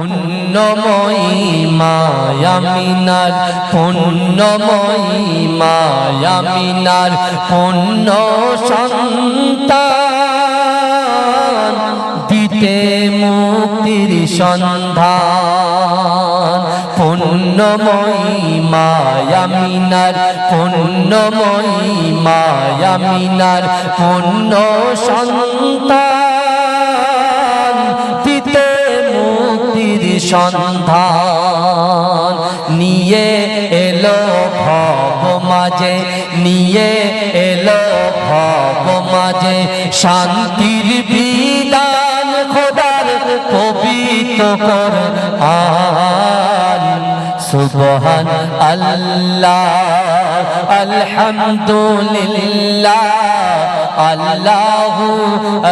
পুণ্যময়ী মায়ামিনার পুণ্যময়ী মায়ামিনার পুণ্য সন্তান দিতে মুক্তির সন্ধান পুণ্যময়ী মায়ামিনার পুণ্যময়ী মায়ামিনার পুণ্য সন্তান দিতে মুক্তির সন্ধান নিয়ে এলো ভব মাঝে নিয়ে এলো ভব মাঝে শান্তির বিধান খোদার পবিত্র কোরআন সুবহান আল্লাহ আলহামদুলিল্লাহ আল্লাহু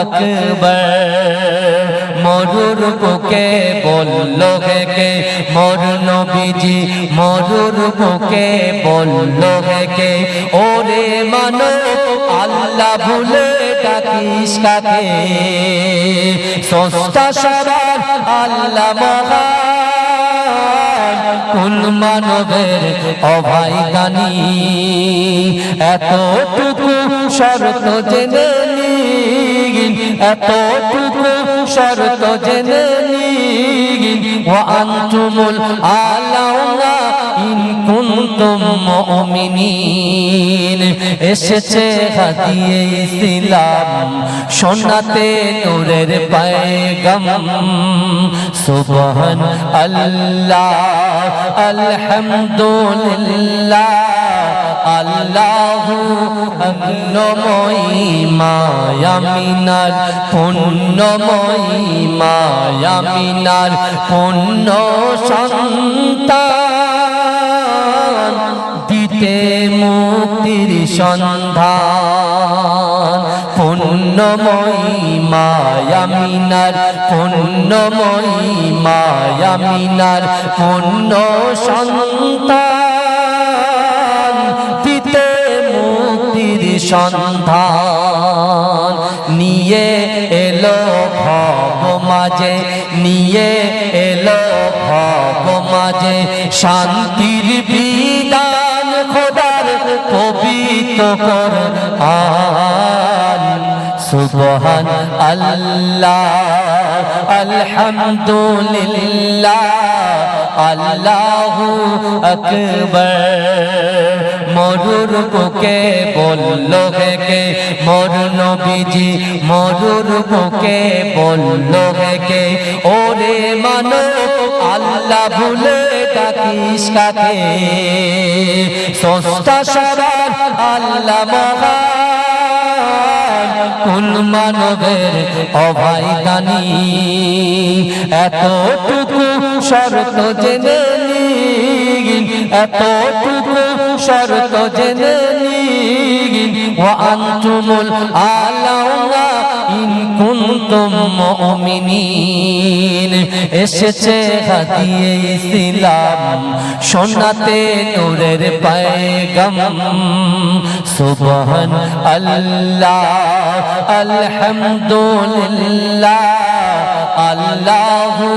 আকবার মরুর বুকে বললো কে মোর নবীজি মরুর বুকে বললো কে ওরে মানব আল্লাহ ভুলে ডাকিস কাকে সস্তা সবার আল্লাহ মহান কোন মানবের অভাই গানি এতটুকু শর্ত জেনে নিন এতটুকু শর্ত জেনে নিন ওয়া আনতুমুল আলাউনা ইন কুনতুম মুমিনিন এসেছে হাদিয়ে ইসলাম শোনাতে নূরের পয়গাম সুবহান আল্লাহ আলহামদুলিল্লাহ আল্লাহু পুণ্যময়ী মায়ামিনার পুণ্যময়ী মায়ামিনার পুণ্য সন্তান দিতে মুক্তির সন্ধান পুণ্যময়ী মায়ামিনার পুণ্যময়ী মায়ামিনার পুণ্য সন্তান দিতে মুক্তির সন্ধান নিয়ে এলো ভব মাঝে নিয়ে এলো ভব মাঝে শান্তির বিধান খোদার পবিত্র কোরআন সুবহান আল্লাহ আলহামদুলিল্লাহ আল্লাহু আকবার মরুর বুকে বললো কে মোর নবীজি মরুর বুকে বললো কে ওরে মানব আল্লাহ ভুলে ডাকিস কাকে সস্তা সবার আল্লাহ মহান কোন মানবের অভাই দানি এতটুকু শর্ত জেনে নিন এতটুকু শর্ত জেনে নিন ওয়া আনতুমুল আলাউনা ইন কুনতুম মুমিনিন এসেছে হাদিয়ে ইসলাম শোনাতে নূরের পয়গাম সুবহান আল্লাহ আলহামদুলিল্লাহ আল্লাহু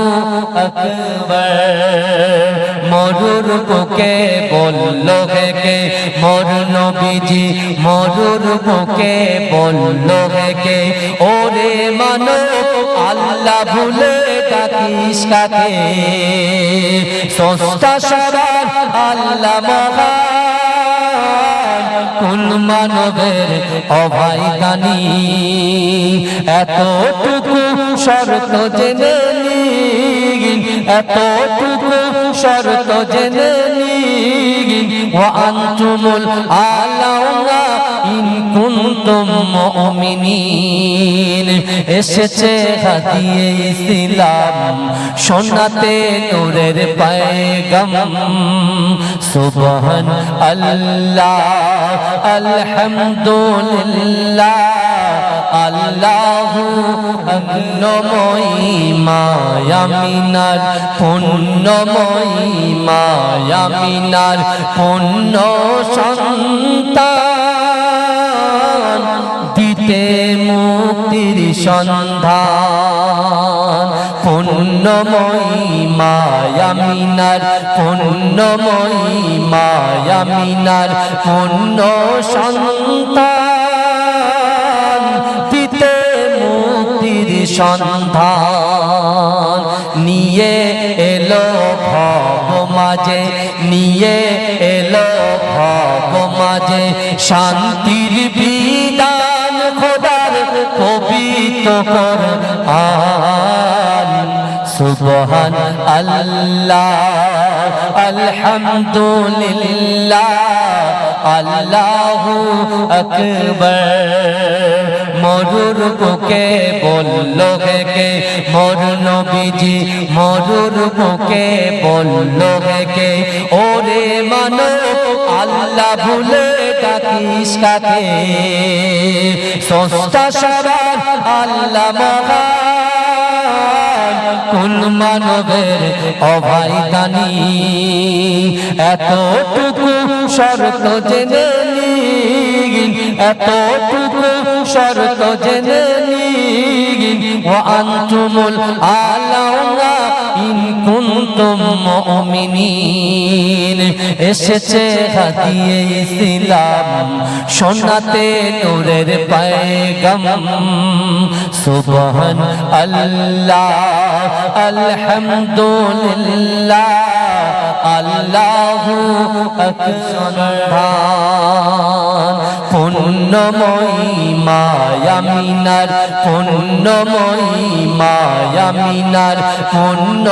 আকবার মরুর বুকে বললো কে মোর নবীজি মরুর বুকে বললো কে ওরে মানব আল্লাহ ভুলে ডাকিস কাকে সস্তা সবার আল্লাহ মহান কোন মানবের অভাই গানি এতটুকু শর্ত জেনে নিন এতটুকু শর্ত জেনে নিন ওয়া আনতুমুল আলাউনা ইন কুনতুম মুমিনিন এসেছে হাদিয়ে ইসলাম শোনাতে নূরের পয়গাম সুবহান আল্লাহ আলহামদুলিল্লাহ আল্লাহু পুণ্যময়ী মায়ামিনার পুণ্যময়ী মায়ামিনার পুণ্য সন্তান দিতে মুক্তির সন্ধান পুণ্য পুণ্যময়ী মায়ামিনার পুণ্যময়ী মায়ামিনার পুণ্য সন্তান দিতে মুক্তির সন্ধান নিয়ে এলো ভব মাঝে নিয়ে এলো ভব মাঝে শান্তির বিধান খোদার পবিত্র কোরআন সুবহান আল্লাহ আলহামদুলিল্লাহ আল্লাহু আকবার মরুর বুকে বলল কে মোর নবীজি মরুর বুকে বলল কে ওরে মানব আল্লাহ ভুলে ডাকিস কাকে সস্তা সবার আল্লাহ মহান কোন মানবের অভাই দানি এতটুকু শর্ত জেনে নিন এতটুকু শর্ত জেনে নিন ওয়া আনতুমুল আলাউনা ইন কুনতুম মুমিনিন এসেছে হাদিয়ে ইসলাম শোনাতে নূরের পয়গাম সুবহান আল্লাহ আলহামদুলিল্লাহ আল্লাহু আকবার পুণ্যময়ী মায়ামিনার পুণ্যময়ী মায়ামিনার পুণ্য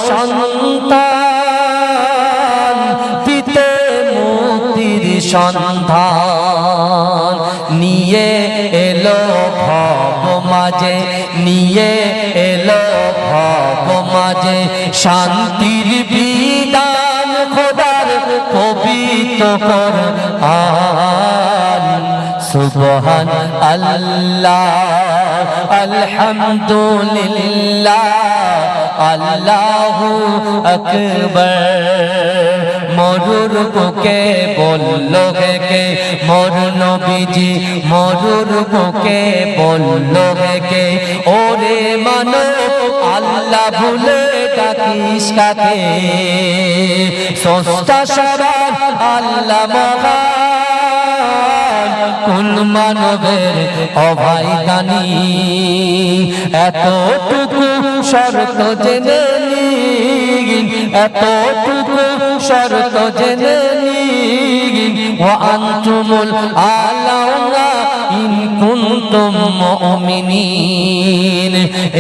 সন্তান দিতে মুক্তির সন্ধান নিয়ে এলো ভব মাঝে নিয়ে এলো ভব মাঝে শান্তির বিধান খোদার পবিত্র কোরআন সুবহান আল্লাহ আলহামদুলিল্লাহ আল্লাহু আকবার মরুর বুকে বলল কে মোর নবীজি মরুর বুকে বলল কে ওরে মানব আল্লাহ ভুলে ডাকিস কাকে সস্তা সবার আল্লাহ মহান কোন মানবের অভাই দানি এতটুকু শর্ত জেনে নিন এতটুকু শর্ত জেনে নিন ওয়া আনতুমুল আলাউনা ইন কুনতুম মুমিনিন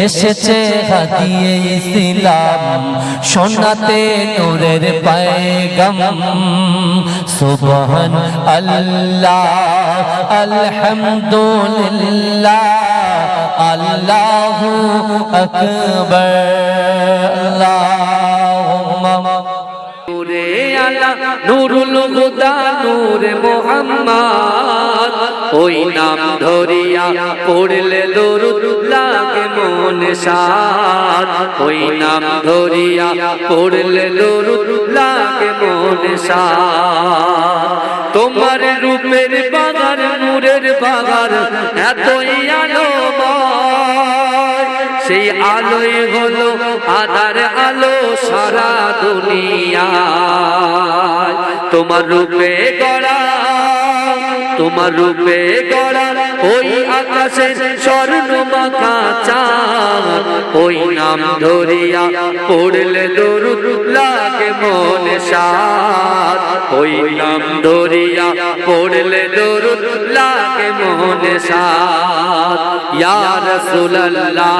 এসেছে হাদিয়ে ইসলাম শোনাতে নূরের পয়গাম সুবহান আল্লাহ আলহামদুলিল্লাহ আল্লাহু আকবার আল্লাহুম্মা নূরে আলা নূরুল হুদা নূরে মুহাম্মদ ওই নাম ধরিয়া পড়লে দরুদ লাগে মনে সাদ ওই নাম ধরিয়া পড়লে দরুদ লাগে মনে সাদ তোমার রূপের বাগান নূরের বাগান এতই আলোময় সেই আলোই হলো আধার আলো সারা দুনিয়া তোমার রূপে গড়া তোমার রূপে গড়া ওই আকাশে স্বর্ণ মাখা চাঁদ ওই নাম ধরিয়া পড়লে দরুদ লাগে মনে সাদ ওই নাম ধরিয়া পড়লে দরুদ লাগে মনে সাদ ইয়া রাসূলুল্লাহ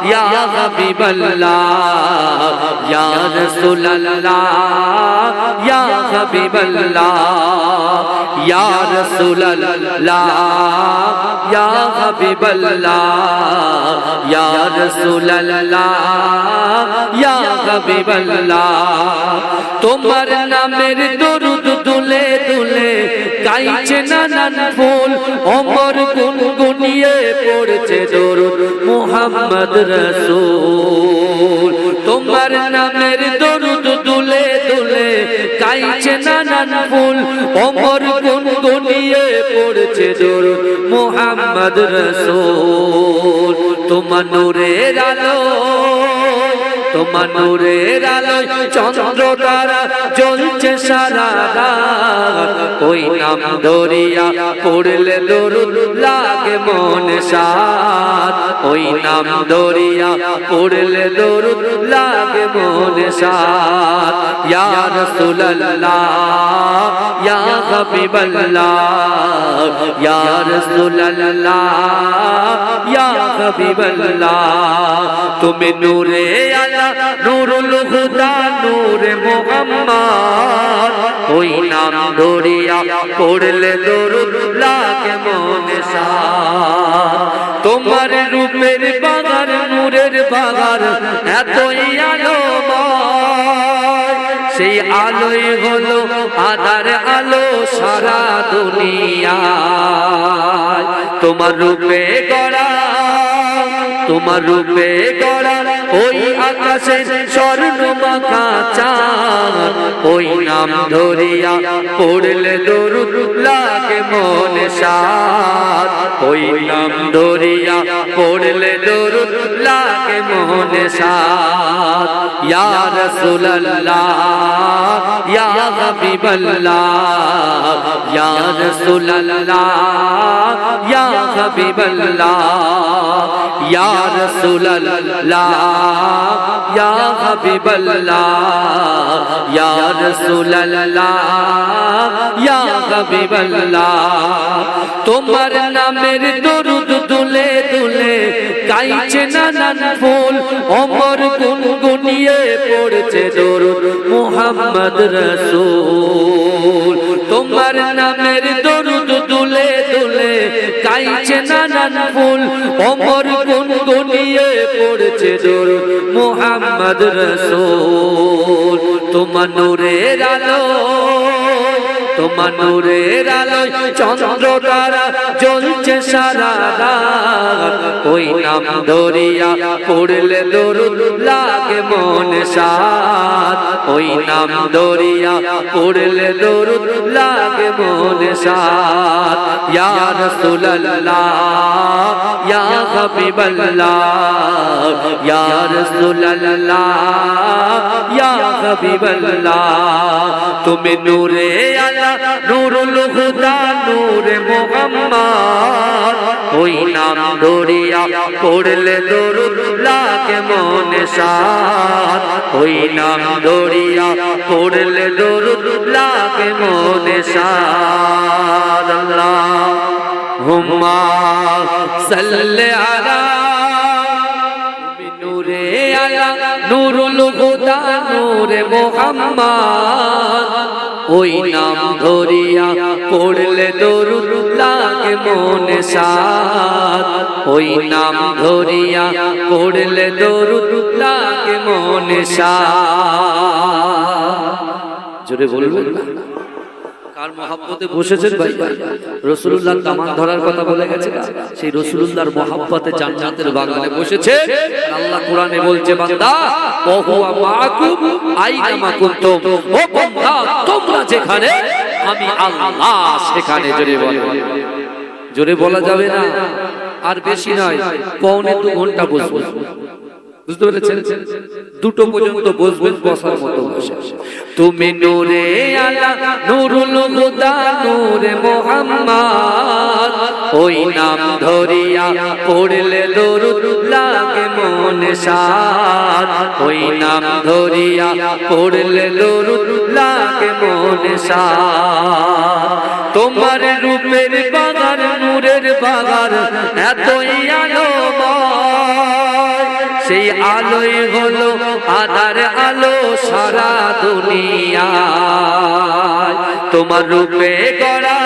ইয়া হাবিবাল্লাহ ইয়া রাসূলুল্লাহ ইয়া হাবিবাল্লাহ ইয়া রাসূলুল্লাহ ইয়া হাবিবাল্লাহ ইয়া রাসূলুল্লাহ ইয়া হাবিবাল্লাহ তোমার নামের দরুদ দুলে দুলে গাইছে নানান ফুল ওমর গুনগুনিয়ে পড়ছে দরুদ মুহাম্মদ রাসূল তোমার নামের দরুদ দুলে দুলে গাইছে নানান ফুল ওমর গুনগুনিয়ে পড়ছে দরুদ মুহাম্মদ রাসূল তোমার নূরের আলো তোমার নূরের আলোয় চন্দ্র তারা জ্বলছে সারা রাত ওই নাম ধরিয়া পড়লে দরুদ লাগে মনে সাত ওই নাম ধরিয়া পড়লে দরুদ লাগে মনে সাত ইয়া রাসূলুল্লাহ ইয়া হাবিবাল্লাহ ইয়া রাসূলুল্লাহ ইয়া হাবিবাল্লাহ তুমি নূরে আলা নূরুল হুদা নূরে মুহাম্মদ ওই নাম ধরিয়া পড়লে দরুদ লাগে মনে সাত তোমার রূপের বাগান নূরের বাগান এতই আলোময় সেই আলোই হলো আধার আলো সারা দুনিয়ায় তোমার রূপে গড়া তোমার রূপে গড়া ওই আকাশে স্বর্ণ মাখা চাঁদ ওই নাম ধরিয়া পড়লে দরুদ লাগে মনে সাত ওই নাম ধরিয়া পড়লে দরুদ লাগে মনে সাত ইয়া রাসূলুল্লাহ ইয়া হাবিবাল্লাহ ইয়া রাসূলুল্লাহ ইয়া হাবিবাল্লাহ ইয়া রাসূলুল্লাহ ইয়া হাবিবাল্লাহ ইয়া রাসূলুল্লাহ ইয়া হাবিবাল্লাহ তোমার নামের দরুদ দুলে দুলে গাইছে নানান ফুল ওমর গুনগুনিয়ে পড়ছে দরুদ মুহাম্মদ রাসূল তোমার নামের দরুদ দুলে দুলে গাইছে নানান ফুল ওমর গুনগুনিয়ে পড়ছে দরুদ মুহাম্মদ রাসূল তোমার নূরের আলো তোমার নূরের আলোয় চন্দ্র তারা জ্বলছে সারা রাত ওই নাম ধরিয়া পড়লে দরুদ লাগে মনে সাত ওই নাম ধরিয়া পড়লে দরুদ লাগে মনে সাত ইয়া রাসূলুল্লাহ ইয়া হাবিবাল্লাহ ইয়া রাসূলুল্লাহ ইয়া হাবিবাল্লাহ তুমি নূরে আলা নূরুল হুদা নূরে মুহাম্মদ ওই নাম ধরিয়া পড়লে দরুদ লাগে মনে সাত ওই নাম ধরিয়া পড়লে দরুদ লাগে মনে সাত আল্লাহুম্মা সাল্লি আলা নূরে আলা নূরুল হুদা নূরে মুহাম্মদ ওই নাম ধরিয়া পড়লে দরুদ লাগে মনে সাত ওই নাম ধরিয়া পড়লে দরুদ লাগে মনে সাত জোরে বলবেন না কার মহব্বতে বসেছেন ভাই রাসূলুল্লাহ কামান ধরার কথা বলে গেছে সেই রাসূলুল্লাহর মহব্বতে জান্নাতের বাগানে বসেছে আল্লাহ কোরআনে বলছে বান্দা ওয়া হুয়া মাআকুম আইনামা কুনতুম ও বান্দা তোমরা যেখানে আমি আল্লাহ সেখানে জোরে বলা যাবে না আর বেশি নয় পৌনে 2 ঘন্টা বসবো বুঝতে পেরেছেন দুটো পর্যন্ত বসবেন বসার মতো বসে তুমি নূরে আলা নূরুল হুদা নূরে মুহাম্মদ ওই নাম ধরিয়া পড়লে দরুদ লাগে মনে সাত ওই নাম ধরিয়া পড়লে দরুদ লাগে মনে সাত তোমার রূপের বাগান নূরের বাগান এতই আলোময় সেই আলোই হলো আধার আলো সারা দুনিয়ায় তোমার রূপে গড়া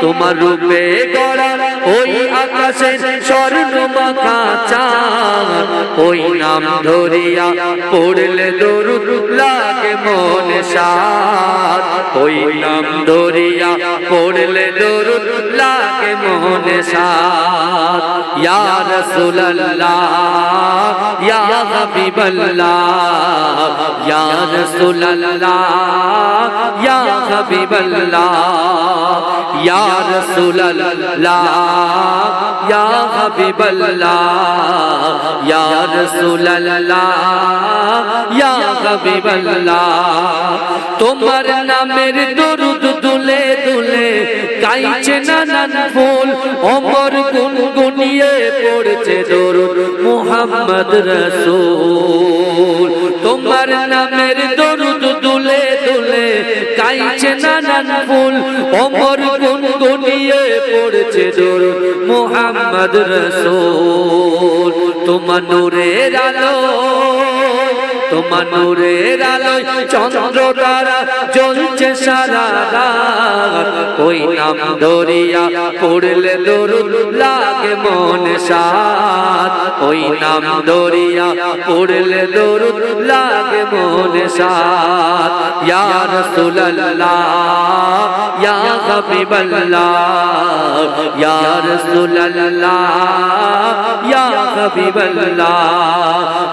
তোমার রূপে গড়া ওই আকাশে স্বর্ণ মাখা চাঁদ ওই নাম ধরিয়া পড়লে দরুদ লাগে মনে সাত ওই নাম ধরিয়া পড়লে দরুদ লাগে মনে সাত ইয়া রাসূলুল্লাহ ইয়া হাবিবাল্লাহ ইয়া রাসূলুল্লাহ ইয়া হাবিবাল্লাহ ইয়া রাসূলুল্লাহ ইয়া হাবিবাল্লাহ ইয়া রাসূলুল্লাহ ইয়া হাবিবাল্লাহ তোমার নামের দরুদ দুলে দুলে গাইছে নানান ফুল ওমর গুনগুনিয়ে পড়ছে দরুদ মুহাম্মদ রাসূল তোমার নামের দরুদ দুলে দুলে গাইছে নানান ফুল ওমর গুনগুনিয়ে পড়ছে দরুদ মুহাম্মদ রাসূল তোমার নূরের আলো তোমার নূরের আলোয় চন্দ্র তারা জ্বলছে সারা রাত ওই নাম ধরিয়া পড়লে দরুদ লাগে মনে সাত ওই নাম ধরিয়া পড়লে দরুদ লাগে মনে সাত ইয়া রাসূলুল্লাহ ইয়া হাবিবাল্লাহ ইয়া রাসূলুল্লাহ ইয়া হাবিবাল্লাহ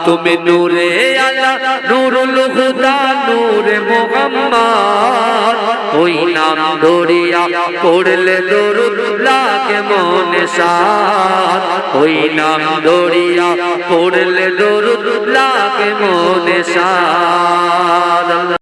তুমি নূরে আলা নূরুল হুদা নূরে মুহাম্মদ ওই নাম ধরিয়া পড়লে দরুদ লাগে মনে সাত ওই নাম ধরিয়া পড়লে দরুদ লাগে মনে সাত